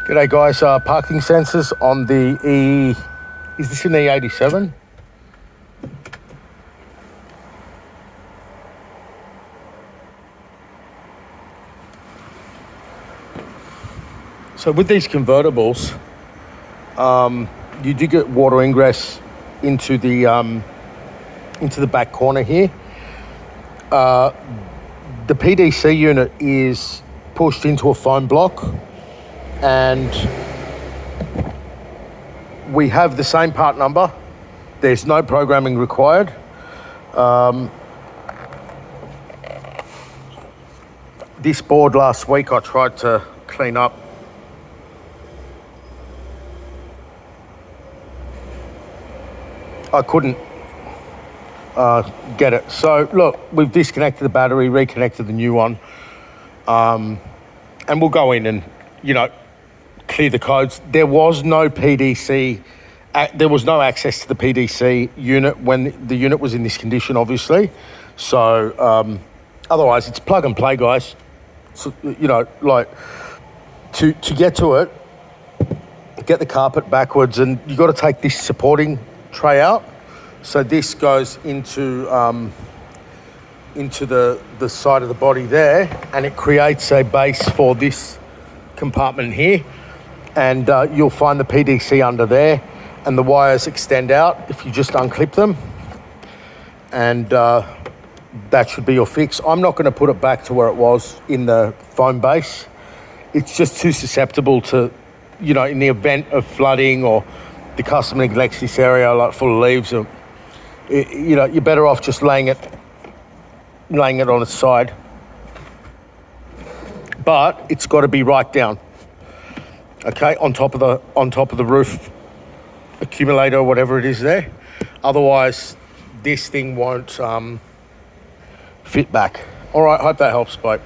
G'day guys, parking sensors on the is this an E87? So with these convertibles, you do get water ingress into the back corner here. The PDC unit is pushed into a foam block, and we have the same part number. There's no programming required. This board last week I tried to clean up. I couldn't get it. So look, we've disconnected the battery, reconnected the new one, and we'll go in and, clear the codes. There was no PDC, there was no access to the PDC unit when the unit was in this condition, obviously. So otherwise it's plug and play, guys. So, to get to it, get the carpet backwards, and you got to take this supporting tray out. So this goes into the side of the body there, and it creates a base for this compartment here. And you'll find the PDC under there, and the wires extend out if you just unclip them, and that should be your fix. I'm not going to put it back to where it was in the foam base. It's just too susceptible to, in the event of flooding or the customer neglects this area like full of leaves, or, you're better off just laying it on its side. But it's got to be right down, okay, on top of the roof accumulator or whatever it is there. Otherwise, this thing won't fit back. All right, hope that helps, mate.